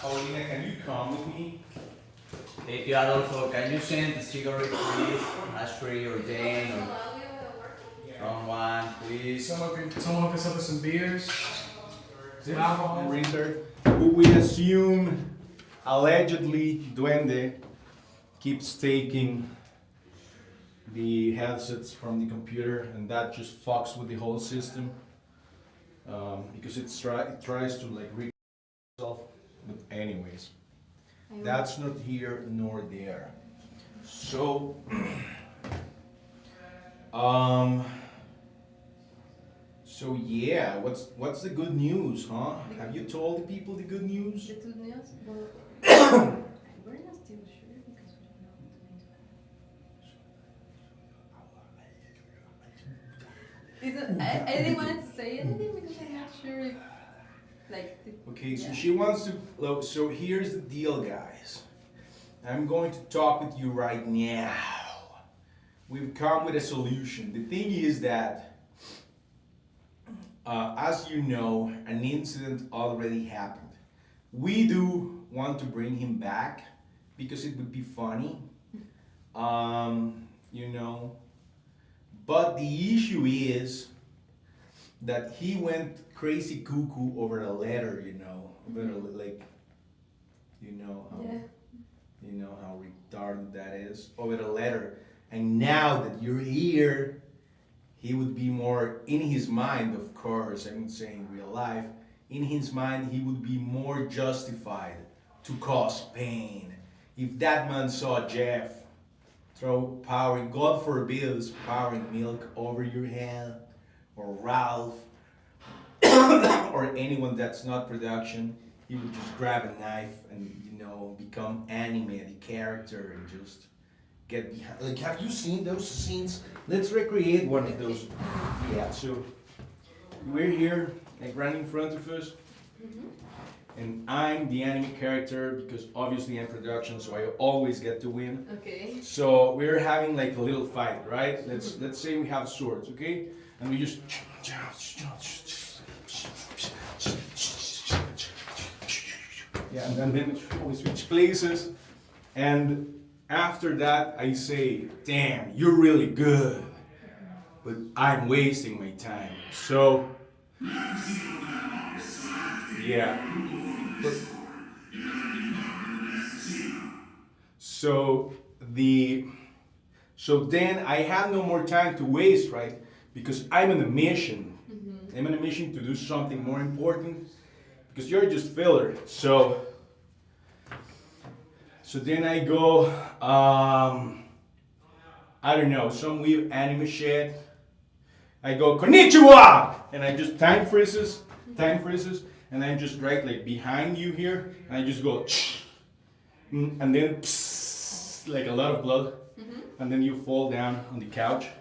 Paulina, can you come with me? Hey, Adolfo, can you send the cigarette, please? Ashtray or Jane or someone, please? Someone hook us up with some beers, some alcohol. Rinder, who we assume allegedly Duende keeps taking the headsets from the computer, and that just fucks with the whole system because it tries to like read itself. But anyways, that's not here nor there. So so yeah, what's the good news, huh? Have you told the people the good news? The good news? Well, we're not still sure because we don't know what to do. I didn't want to say anything because I'm not sure if, Okay, so she wants to, so here's the deal, guys. I'm going to talk with you right now. We've come with a solution. The thing is that, as you know, an incident already happened. We do want to bring him back because it would be funny, you know. But the issue is that he went crazy cuckoo over a letter, you know, like, you know how retarded that is, over a letter. And now that you're here, he would be more, in his mind, of course, I'm not saying real life, in his mind, he would be more justified to cause pain. If that man saw Jeff pouring, God forbid, pouring milk over your head, or Ralph, or anyone that's not production, he would just grab a knife and, you know, become animated character and just get behind. Like, have you seen those scenes? Let's recreate one of those. Yeah, so we're here, like right in front of us, and I'm the anime character because obviously I'm production, so I always get to win. Okay. So we're having like a little fight, right? Let's say we have swords, okay? And we just yeah, and then we switch places, and after that I say, damn, you're really good, but I'm wasting my time. So yeah. So then I have no more time to waste, right? Because I'm on a mission. I'm on a mission to do something more important. Because you're just filler. So then I go, I don't know, some weird anime shit. I go, konnichiwa! And I just time freezes, and I just right like behind you here, and I just go, and then like a lot of blood, and then you fall down on the couch. Okay.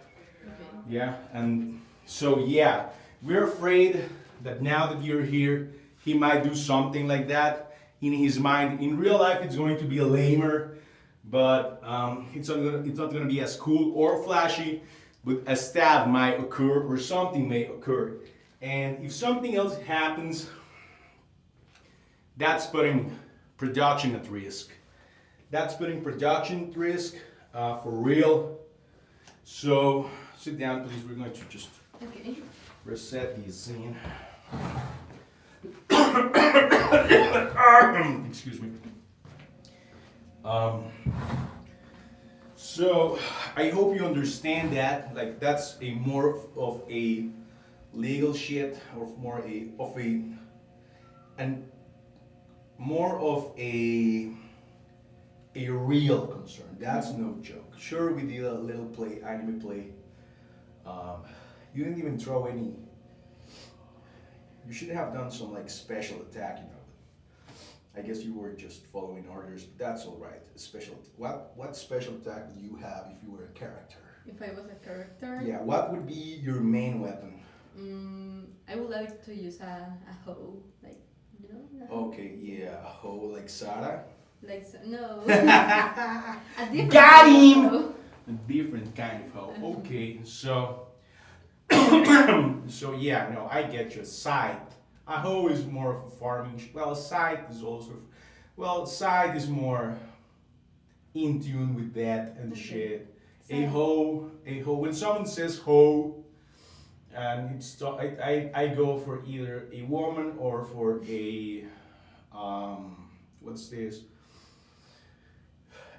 Yeah, and so yeah, we're afraid that now that you're here, he might do something like that in his mind. In real life, it's going to be lamer, but it's not gonna be as cool or flashy. But a stab might occur or something may occur, and if something else happens, that's putting production at risk. That's putting production at risk for real. So sit down, please. We're going to just reset the scene. Excuse me. So I hope you understand that. Like that's a more of a legal shit, or more a real concern. That's no joke. Sure, we did a little anime play. You didn't even throw any. You should have done some like special attack, you know. I guess you were just following orders, but that's all right. What special attack would you have if you were a character? If I was a character? Yeah, what would be your main weapon? I would like to use a hoe, like, you know? Okay, yeah, a hoe like Sarah? Like, no. A different Got him! hoe. A different kind of hoe. Okay, so so yeah, no, I get your scythe. A hoe is more of a farming. Well, a scythe is also Well, side is more in tune with that and Okay. shit. Side. A hoe. When someone says hoe, and I go for either a woman or for a what's this?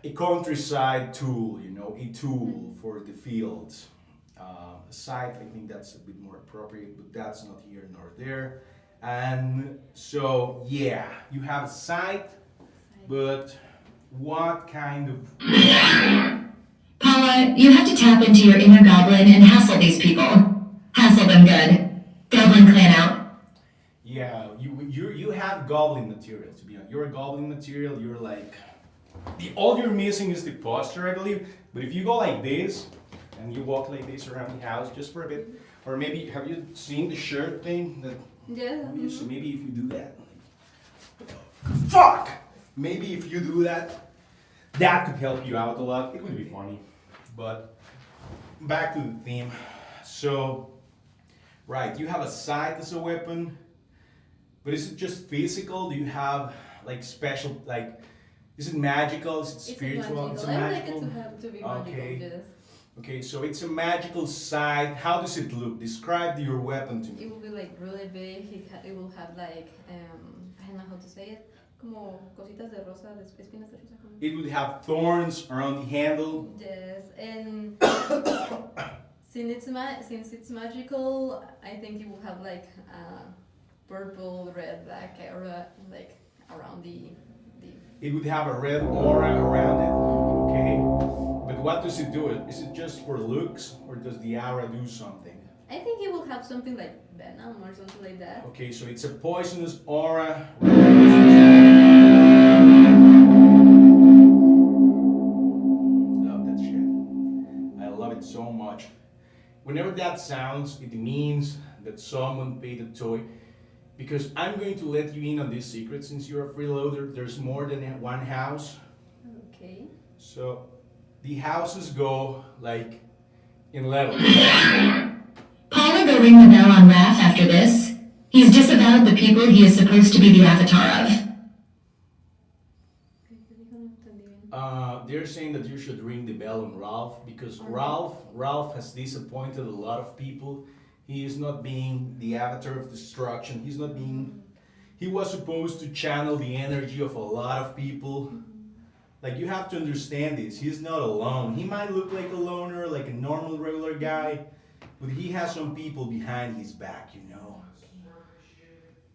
A countryside tool, you know, a tool for the fields. Scythe, I think that's a bit more appropriate, but that's not here nor there. And so, yeah, you have a scythe, but what kind of. Paula, you have to tap into your inner goblin and hassle these people. Hassle them good. Goblin clan out. Yeah, you have goblin material, to be honest. You're a goblin material, you're like. All you're missing is the posture, I believe. But if you go like this, and you walk like this around the house just for a bit, or maybe, have you seen the shirt thing? That, Yeah. so maybe if you do that. Fuck! Maybe if you do that, that could help you out a lot. It would be funny. But back to the theme. So, right, you have a scythe as a weapon, but is it just physical? Do you have like special, like, is it magical? Is it spiritual? It's a magical. I would like it to be magical, Okay. yes. Okay, so it's a magical scythe. How does it look? Describe your weapon to me. It will be like really big. It will have like, I don't know how to say it, como cositas de rosa, de espinas de rosa. Como. It would have thorns around the handle. Yes, and since it's magical, I think it will have like purple, red, black aura like around the. It would have a red aura around it. Okay, but what does it do? Is it just for looks, or does the aura do something? I think it will have something like venom or something like that. Okay, so it's a poisonous aura. Love that shit. I love it so much. Whenever that sounds, it means that someone paid a toy. Because I'm going to let you in on this secret, since you're a freeloader. There's more than one house. Okay. So the houses go like in levels. Paula, go ring the bell on Raph after this. He's disavowed the people he is supposed to be the avatar of. They're saying that you should ring the bell on Ralph, because Ralph has disappointed a lot of people. He is not being the avatar of destruction. He's not being. He was supposed to channel the energy of a lot of people. Like, you have to understand this. He's not alone. He might look like a loner, like a normal, regular guy, but he has some people behind his back, you know.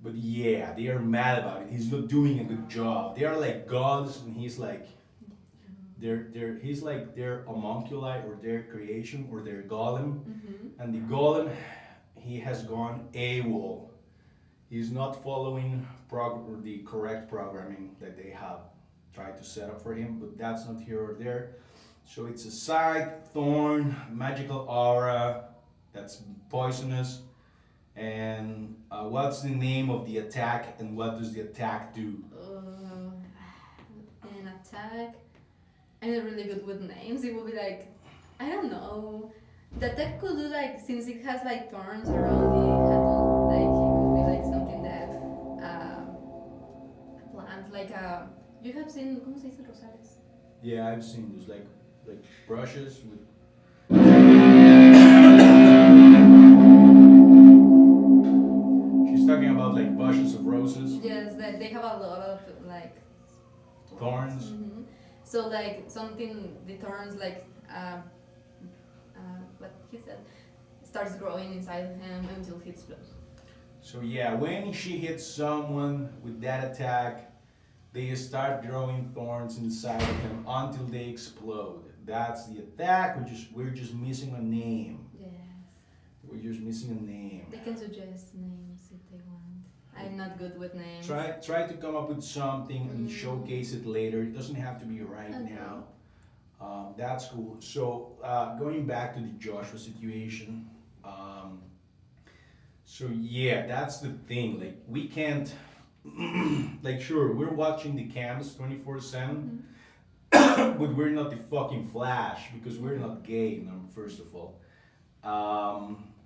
But yeah, they are mad about it. He's not doing a good job. They are like gods, and he's like. He's like their homunculi, or their creation, or their golem. And the golem, he has gone AWOL. He's not following the correct programming that they have tried to set up for him, but that's not here or there. So it's a scythe, thorn, magical aura that's poisonous. And what's the name of the attack, and what does the attack do? An attack. I'm not really good with names. It will be like, I don't know. The attack could do like, since it has like thorns around the handle, like it could be like something that a plant, like you have seen, ¿cómo se dice rosales? Yeah, I've seen those like brushes with. She's talking about like bushes of roses. Yes, that they have a lot of like Thorns. So like something, the thorns like what he said, starts growing inside him until he explodes. So yeah, when she hits someone with that attack, they start growing thorns inside of them until they explode. That's the attack. We're just missing a name. Yes. We're just missing a name. They can suggest names if they want. I'm not good with names. Try to come up with something and showcase it later. It doesn't have to be right now. That's cool. So going back to the Joshua situation. So yeah, that's the thing. Like, we can't. Like, sure, we're watching the cams 24/7, but we're not the fucking Flash, because we're not gay. First of all,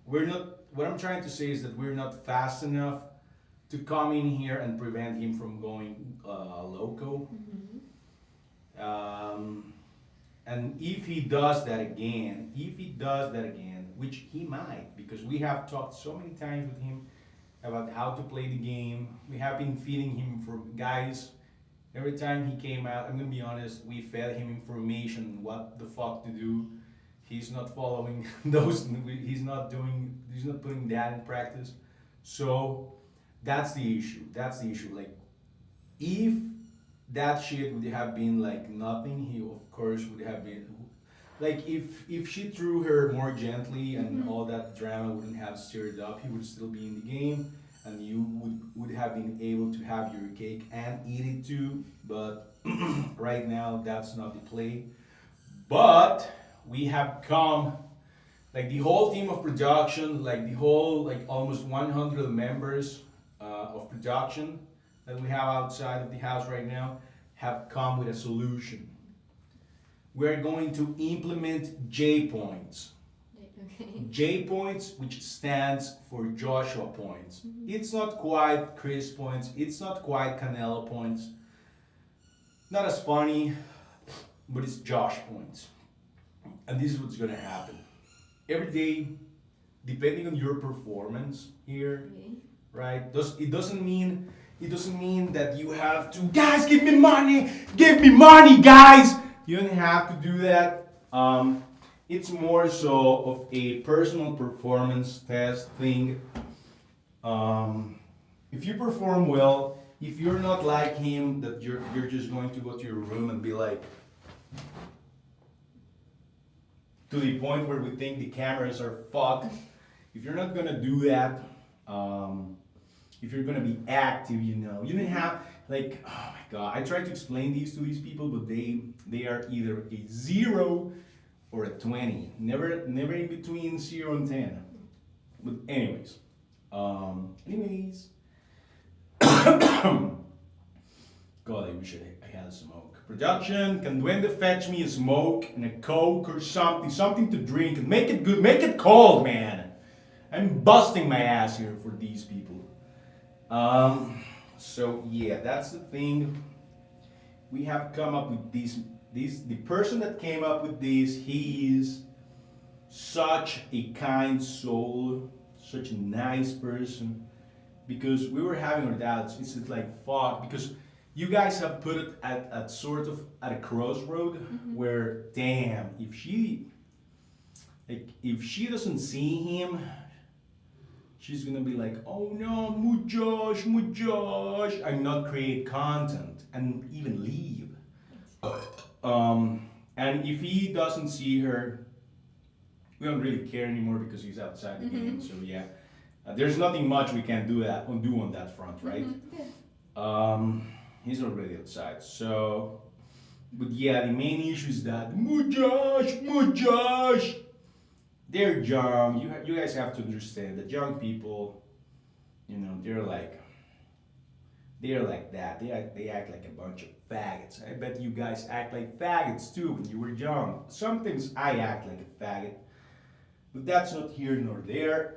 we're not. What I'm trying to say is that we're not fast enough to come in here and prevent him from going loco. And if he does that again, which he might, because we have talked so many times with him about how to play the game. We have been feeding him for guys. Every time he came out, I'm gonna be honest, we fed him information what the fuck to do. He's not following those. He's not putting that in practice. So that's the issue. Like, if that shit would have been like nothing, he of course would have been like, if she threw her more gently and all that drama wouldn't have stirred up, he would still be in the game, and you would have been able to have your cake and eat it too. But right now that's not the play. But we have come, like the whole team of production, like the whole, like almost 100 members of production that we have outside of the house right now, have come with a solution. We're going to implement J points. Okay. J points, which stands for Joshua points. It's not quite Chris points, it's not quite Canelo points. Not as funny, but it's Josh points. And this is what's gonna happen. Every day, depending on your performance here, right? It doesn't mean that you have to, guys, give me money, guys. You don't have to do that. It's more so of a personal performance test thing. If you perform well, if you're not like him, that you're just going to go to your room and be like, to the point where we think the cameras are fucked. If you're not gonna do that, if you're gonna be active, you know, you don't have, like, oh my god, I try to explain these to these people, but they are either a 0 or a 20, never in between 0 and 10. But anyways, God, I wish I had a smoke. Production, can Duende fetch me a smoke and a Coke or something to drink, and make it good, make it cold, man. I'm busting my ass here for these people. So yeah, that's the thing. We have come up with these. The person that came up with this, he is such a kind soul, such a nice person. Because we were having our doubts. It's just like, fuck, because you guys have put it at sort of at a crossroad where, damn, if she doesn't see him, she's gonna be like, oh no, Mujosh, I'm not create content and even leave. And if he doesn't see her, we don't really care anymore because he's outside the game. So yeah, there's nothing much we can do on that front, right? He's already outside. So, but yeah, the main issue is that Mujosh, they're young. You guys have to understand that young people, you know, they're like that. They act like a bunch of faggots. I bet you guys act like faggots too when you were young. Sometimes I act like a faggot, but that's not here nor there.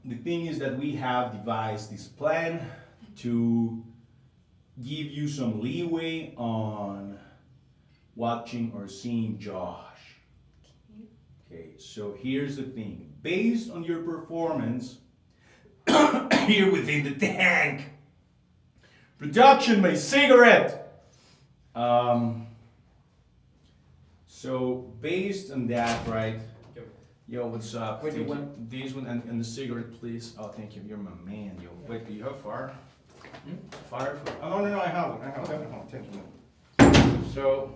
The thing is that we have devised this plan to give you some leeway on watching or seeing Josh. Okay, so here's the thing. Based on your performance here within the tank, production, my cigarette. So based on that, right? Yo, what's up? Wait, you want this one and the cigarette, please? Oh, thank you. You're my man. Yo, wait, do you have fire? Fire? Oh, no, I have one. Oh, thank you. So,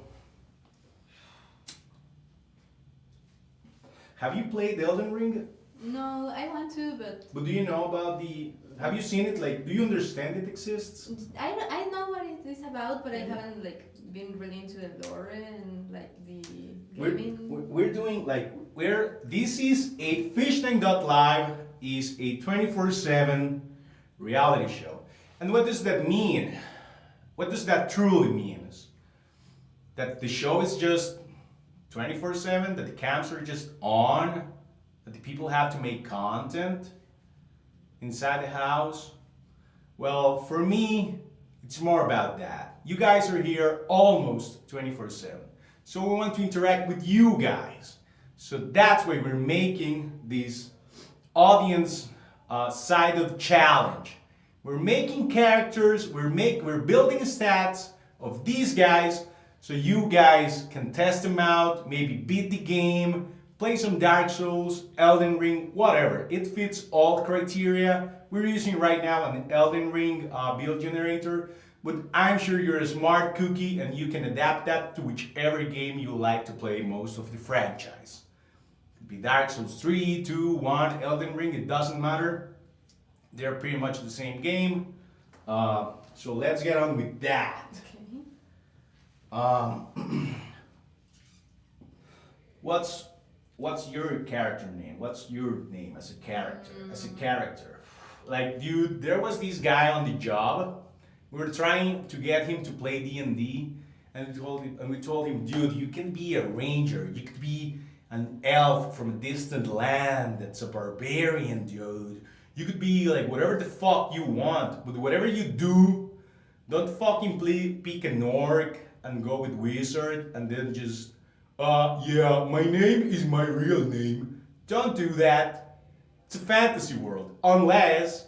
have you played Elden Ring? No, I want to, but do you know about have you seen it? Like, do you understand it exists? I know what it is about, but I haven't been really into the lore and the gaming. We're doing this is a Estanque.LIVE is a 24/7 reality show. And what does that mean? What does that truly mean? That the show is just 24/7, that the cams are just on, that the people have to make content. inside the house. Well, for me, it's more about that. You guys are here almost 24/7. So we want to interact with you guys. So that's why we're making this audience sided challenge. We're making characters, we're building stats of these guys so you guys can test them out, maybe beat the game, play some Dark Souls, Elden Ring, whatever. It fits all criteria. We're using right now an Elden Ring build generator, but I'm sure you're a smart cookie and you can adapt that to whichever game you like to play most of the franchise. It could be Dark Souls 3, 2, 1, Elden Ring, it doesn't matter. They're pretty much the same game. So let's get on with that. Okay. What's your character name? What's your name as a character? As a character, like, dude, there was this guy on the job. We were trying to get him to play D&D, and we told him, dude, you can be a ranger. You could be an elf from a distant land that's a barbarian, dude. You could be like whatever the fuck you want, but whatever you do, don't fucking pick an orc and go with wizard and then just, yeah, my name is my real name. Don't do that. It's a fantasy world. Unless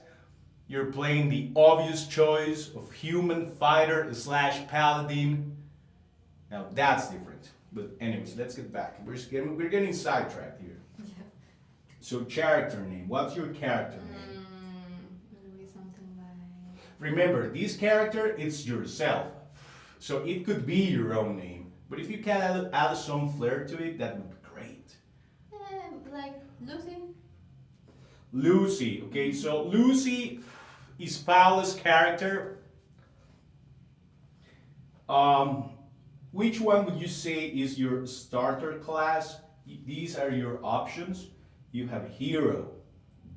you're playing the obvious choice of human fighter / paladin. Now that's different. But anyways, let's get back. We're getting sidetracked here. Yeah. So character name. What's your character name? Maybe something like. Remember, this character, it's yourself. So it could be your own name. But if you can add some flair to it, that would be great. Like Lucy. Lucy. Okay, so Lucy is Paula's character. Which one would you say is your starter class? These are your options. You have hero,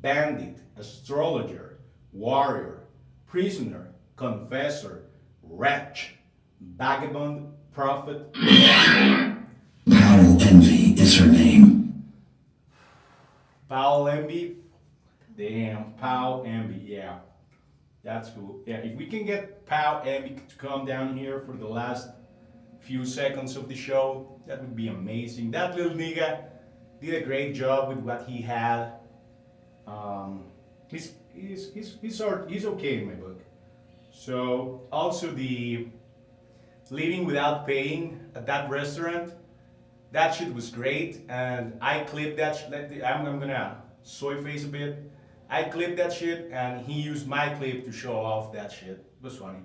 bandit, astrologer, warrior, prisoner, confessor, wretch, vagabond, prophet. Powell Envy is her name. Powell Envy. Damn, Powell Envy, yeah. That's cool. Yeah, if we can get Powell Envy to come down here for the last few seconds of the show, that would be amazing. That little nigga did a great job with what he had. He's okay in my book. So also the living without paying at that restaurant, that shit was great, and I clipped that. I'm gonna soy face a bit. I clipped that shit, and he used my clip to show off that shit. It was funny.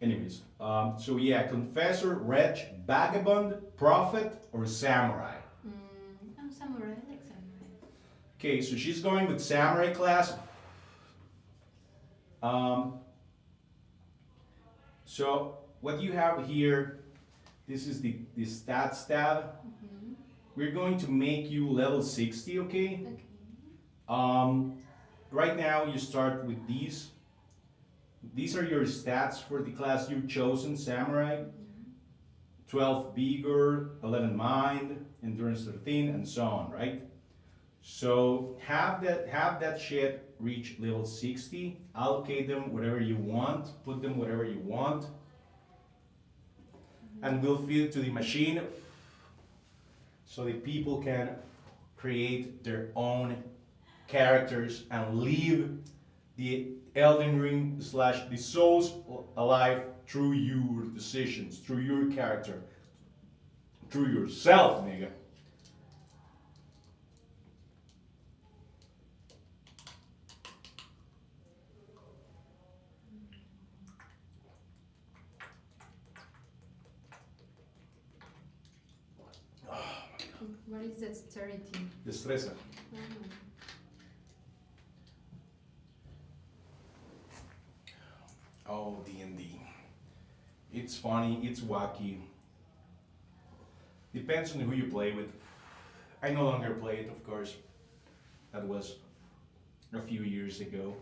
Anyways, so yeah, confessor, wretch, vagabond, prophet, or samurai. I'm samurai. I like samurai. Okay, so she's going with samurai class. So what you have here, this is the stats tab. We're going to make you level 60, okay? Okay. Right now you start with these. These are your stats for the class you've chosen, samurai. 12 vigor, 11 mind, endurance 13, and so on, right? So have that shit reach level 60, allocate them whatever you want, put them whatever you want, and we'll feed it to the machine so the people can create their own characters and live the Elden Ring / the Souls alive through your decisions, through your character, through yourself, nigga. What is dexterity? Destreza. Oh, D&D. It's funny, it's wacky. Depends on who you play with. I no longer play it, of course. That was a few years ago.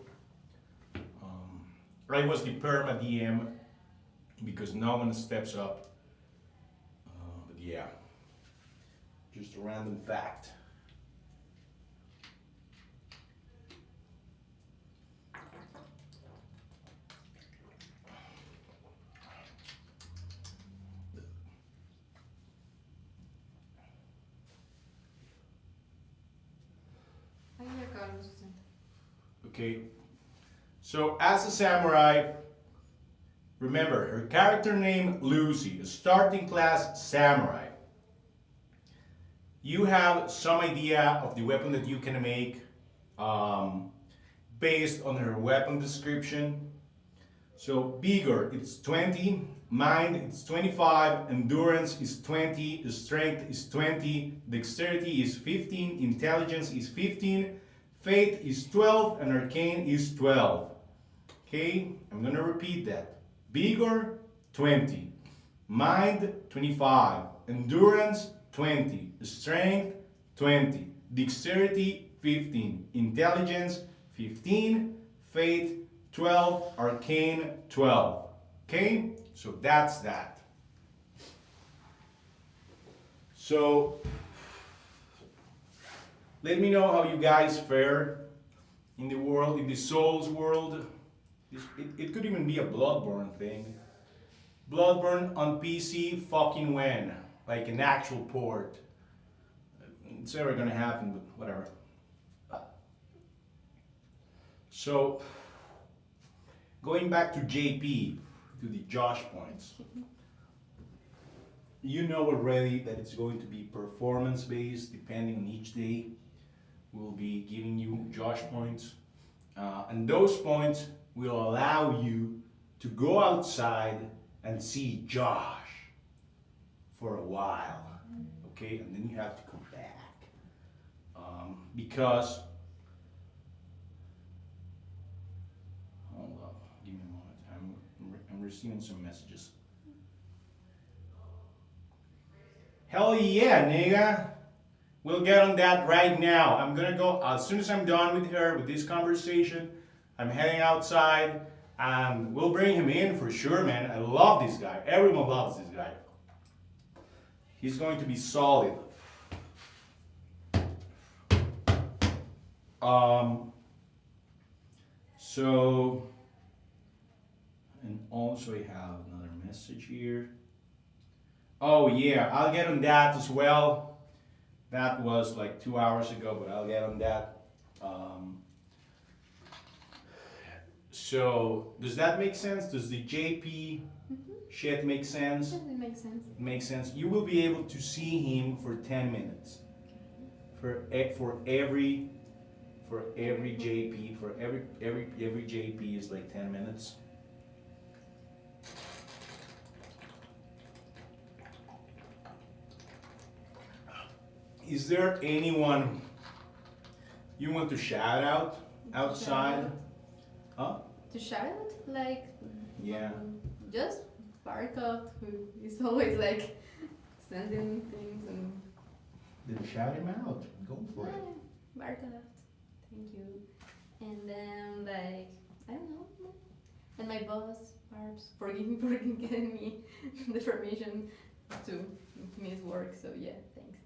I was the perma DM because no one steps up. But yeah, just a random fact. Okay. So as a samurai, remember her character name Lucy, a starting class samurai. You have some idea of the weapon that you can make based on her weapon description. So vigor, it's 20, mind, it's 25, endurance is 20, strength is 20, dexterity is 15, intelligence is 15, faith is 12, and arcane is 12. Okay, I'm gonna repeat that. Vigor, 20, mind, 25, endurance, 20, strength, 20, dexterity, 15, intelligence, 15, faith, 12, arcane, 12. Okay, so that's that. So let me know how you guys fare in the world, in the Souls world. It could even be a Bloodborne thing. Bloodborne on PC, fucking when? Like an actual port. It's never gonna happen, but whatever. So, going back to JP, to the Josh points. You know already that it's going to be performance based, depending on each day. We'll be giving you Josh points. And those points will allow you to go outside and see Josh for a while. Okay, and then you have to come back. Because, hold up, give me a moment. I'm receiving some messages. Hell yeah, nigga. We'll get on that right now. I'm gonna go, as soon as I'm done with her, with this conversation, I'm heading outside and we'll bring him in for sure, man. I love this guy. Everyone loves this guy. He's going to be solid. So, and also I have another message here. Oh yeah, I'll get on that as well. That was like 2 hours ago, but I'll get on that. So, does that make sense? Does the JP shit make sense? It makes sense. It makes sense. You will be able to see him for 10 minutes. For every JP, for every JP is like 10 minutes. Is there anyone you want to shout out outside? Huh? To shout out? Like, Yeah. just Bartok, who is always like sending things and. Then shout him out. Go for it. Bartok, thank you. And then, like, I don't know. And my boss, Barbs, for getting me the permission to miss work, so yeah, thanks.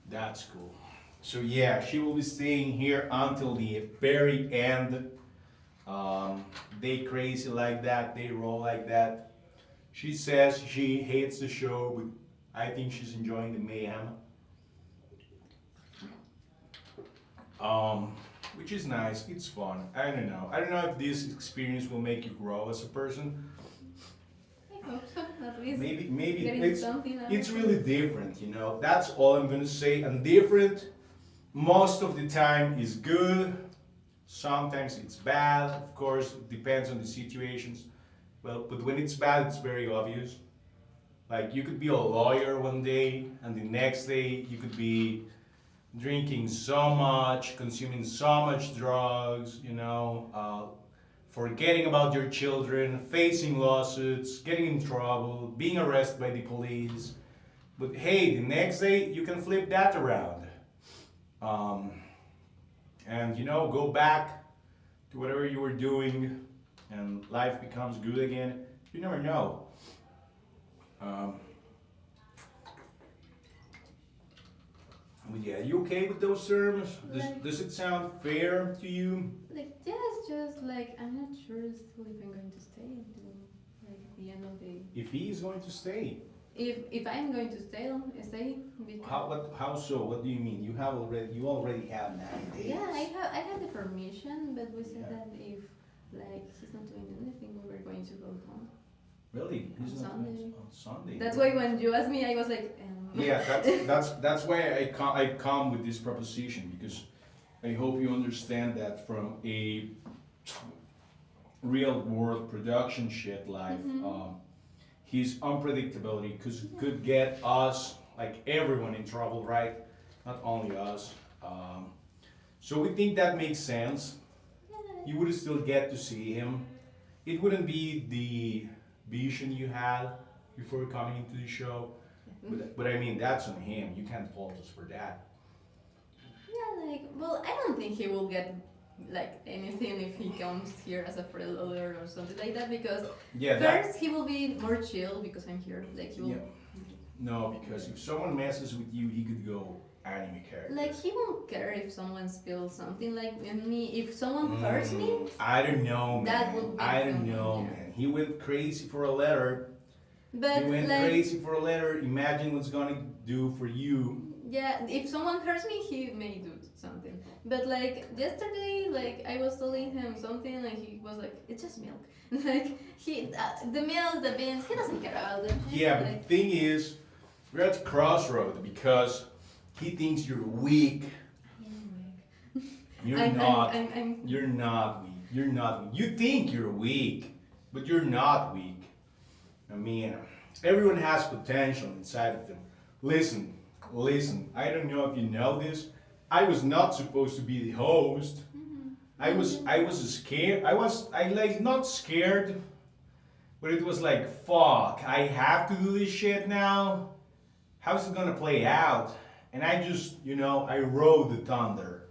That's cool. So yeah, she will be staying here until the very end. They crazy like that, they roll like that. She says she hates the show, but I think she's enjoying the mayhem. Which is nice, it's fun. I don't know if this experience will make you grow as a person. I hope so, at least. Maybe getting something out it's of it. really different, you know. That's all I'm gonna say. And different, most of the time is good. Sometimes it's bad. Of course, it depends on the situations. Well, but when it's bad, it's very obvious. Like you could be a lawyer one day, and the next day you could be drinking so much, consuming so much drugs, you know, forgetting about your children, facing lawsuits, getting in trouble, being arrested by the police. But hey, the next day you can flip that around. And you know, go back to whatever you were doing and life becomes good again. You never know. But yeah, you okay with those terms? Does it sound fair to you? Like, yeah, it's just like, I'm not sure still if I'm going to stay until like the end of the. If he is going to stay. if I'm going to stay because How so? What do you mean? You already have 9 days. yeah, I have the permission, but we said Yeah. that if like he's not doing anything, we were going to go home. Really? He's On not Sunday. on Sunday. That's why when you asked me, I was like, Yeah, that's why I come with this proposition, because I hope you understand that from a real world production shit life, his unpredictability could get us, like everyone, in trouble, right? Not only us. So we think that makes sense. You would still get to see him. It wouldn't be the vision you had before coming into the show. But I mean, that's on him. You can't fault us for that. yeah, like, well, I don't think he will get like anything if he comes here as a freeloader or something like that, because Yeah, first he will be more chill because I'm here. Like he will, Yeah. No, because if someone messes with you, he could go anime character. like he won't care if someone spills something like me. If someone hurts me, I don't know, man. That would be I don't fun, know, yeah. man. He went crazy for a letter. but He went like crazy for a letter. Imagine what's gonna do for you. yeah, if someone hurts me, he may do something. But like yesterday, like I was telling him something, and he was like, "It's just milk." Like the milk, the beans, he doesn't care about them. Yeah, but Like, the thing is, we're at the crossroad because he thinks you're weak. You're not. You're not weak. You're not weak. You think you're weak, but you're not weak. I mean, everyone has potential inside of them. Listen. I don't know if you know this. I was not supposed to be the host. I was scared. I like not scared, but it was like, fuck, I have to do this shit now. How's it gonna play out? And I just, I rode the thunder.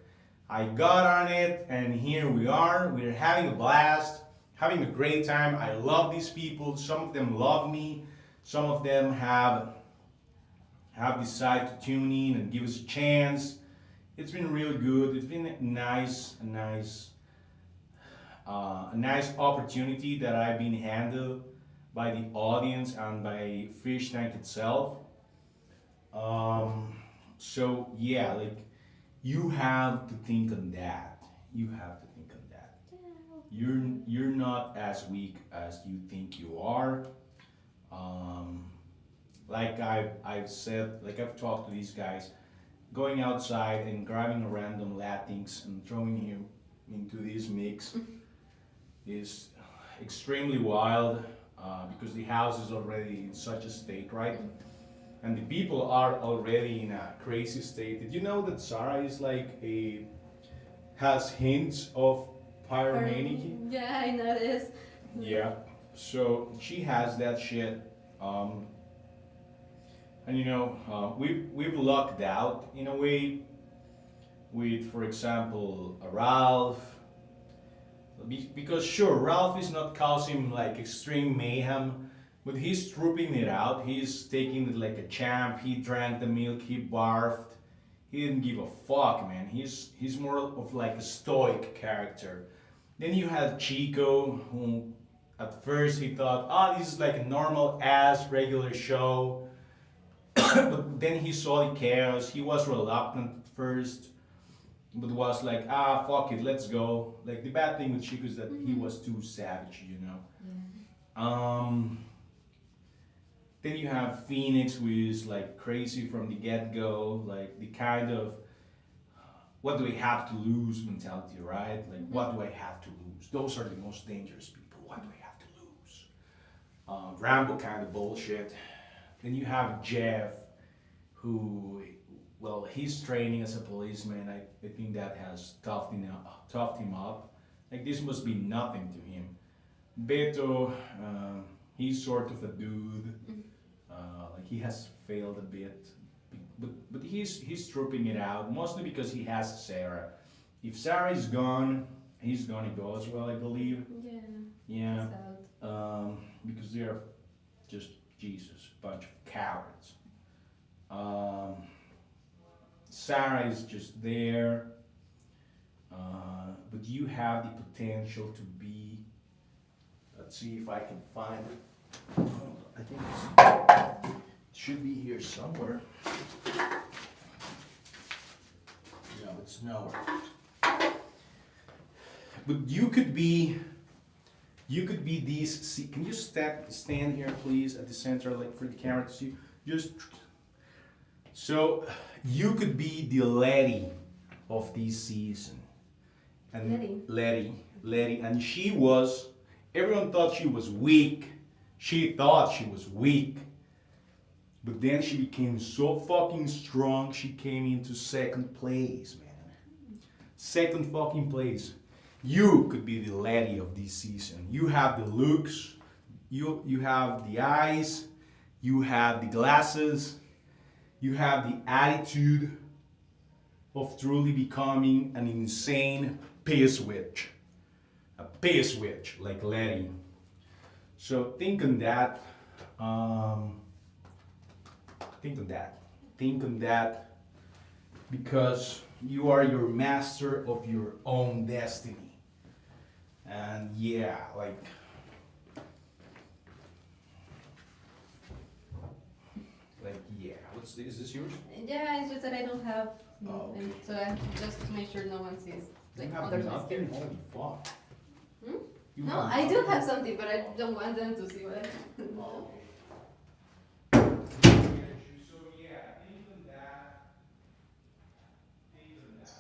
I got on it, and here we are. We're having a blast, having a great time. I love these people. Some of them love me. Some of them have decided to tune in and give us a chance. It's been really good. It's been a nice opportunity that I've been handled by the audience and by Fish Tank itself. So yeah, like, you have to think on that. You have to think on that. You're not as weak as you think you are. Like I've said, like I've talked to these guys, going outside and grabbing a random Latinx and throwing him into this mix is extremely wild, because the house is already in such a state, right? And the people are already in a crazy state. Did you know that Sarah is has hints of pyromania? yeah, I noticed. Yeah, so she has that shit. And we've lucked out in a way with, for example, Ralph. Because sure, Ralph is not causing like extreme mayhem, but he's trooping it out. He's taking it like a champ. He drank the milk, he barfed. He didn't give a fuck, man. He's more of like a stoic character. Then you had Chico, who at first he thought, this is like a normal ass regular show. But then he saw the chaos. He was reluctant at first, but was like, fuck it, let's go. Like, the bad thing with Chico is that he was too savage, Then you have Phoenix, who is like crazy from the get-go, like the kind of what do I have to lose mentality, right? Like, what do I have to lose? Those are the most dangerous people. What do I have to lose? Rambo kind of bullshit. Then you have Jeff, who, well, he's training as a policeman. I think that has toughed him up. Like, this must be nothing to him. Beto, he's sort of a dude. Like, he has failed a bit, but he's trooping it out, mostly because he has Sarah. If Sarah is gone, he's gonna go as well, I believe. Yeah. Because they are just Jesus, bunch of cowards. Sarah is just there, but you have the potential to be. Let's see if I can find it. I think should be here somewhere. No, it's nowhere. But you could be these. Can you stand here, please, at the center, like for the camera to see? Just so you could be the lady of this season. And Letty, and she was. Everyone thought she was weak. She thought she was weak. But then she became so fucking strong, she came into second place, man. Second fucking place. You could be the lady of this season. You have the looks, you have the eyes, you have the glasses, you have the attitude of truly becoming an insane piss witch. A piss witch, like Letty. So think on that. Think on that. Because you are your master of your own destiny. And yeah, like. Yeah. Is this yours? Yeah, it's just that I don't have. Oh, okay. So I just to make sure no one sees like You have others. nothing? Holy fuck. Hmm? You No, have I do nothing? have something, but I don't want them to see what I. Oh, okay. So yeah, think on that. Think on that.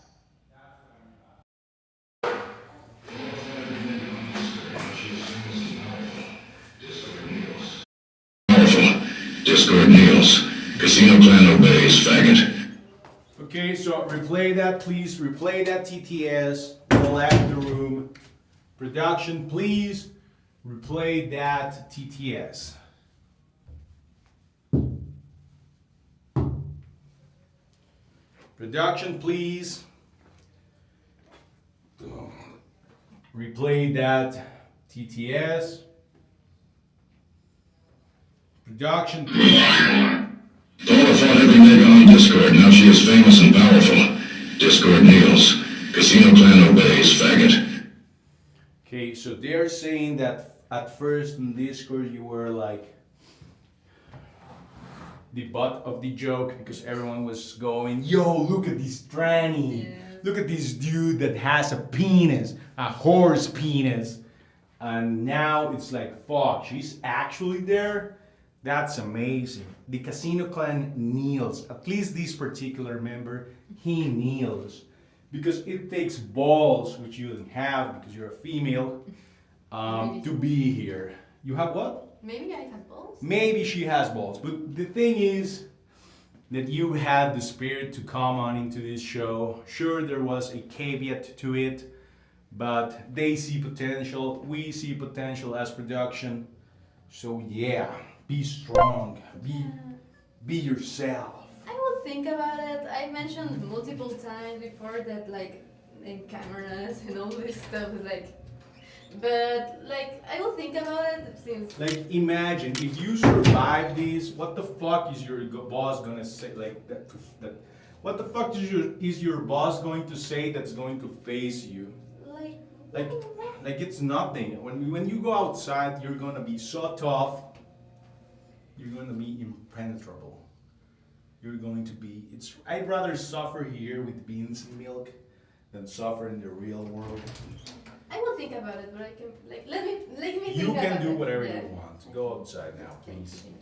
That's what I'm about. Powerful. Discord kneels. Casino clan obeys, faggot. Okay, so replay that, please. Replay that TTS. All left the room. Production, please. Replay that TTS. Production, please. Replay that TTS. Production, please. Paula fought every nigga on Discord. Now she is famous and powerful. Discord kneels. Casino clan obeys, faggot. Okay, so they're saying that at first in Discord you were like the butt of the joke because everyone was going, yo, look at this tranny. Yes. Look at this dude that has a penis, a horse penis. And now it's like, fuck, she's actually there? That's amazing. The Casino Clan kneels. At least this particular member, he kneels. Because it takes balls, which you don't have because you're a female, to be here. You have what? Maybe I have balls. Maybe she has balls. But the thing is that you had the spirit to come on into this show. Sure, there was a caveat to it, but they see potential. We see potential as production. So yeah, be strong. Be yourself. I will think about it. I mentioned multiple times before that, like, in cameras and all this stuff is like, but like, I will think about it since. Like, imagine if you survive this, what the fuck is your boss gonna say? Like that. What the fuck is your boss going to say that's going to face you? Like it's nothing. When you go outside, you're gonna be so tough. You're gonna be impenetrable. You're going to be. I'd rather suffer here with beans and milk than suffer in the real world. I will think about it, but I can let me think You about can do it. whatever Yeah. you want. Go outside now, Thank you, please. thank you.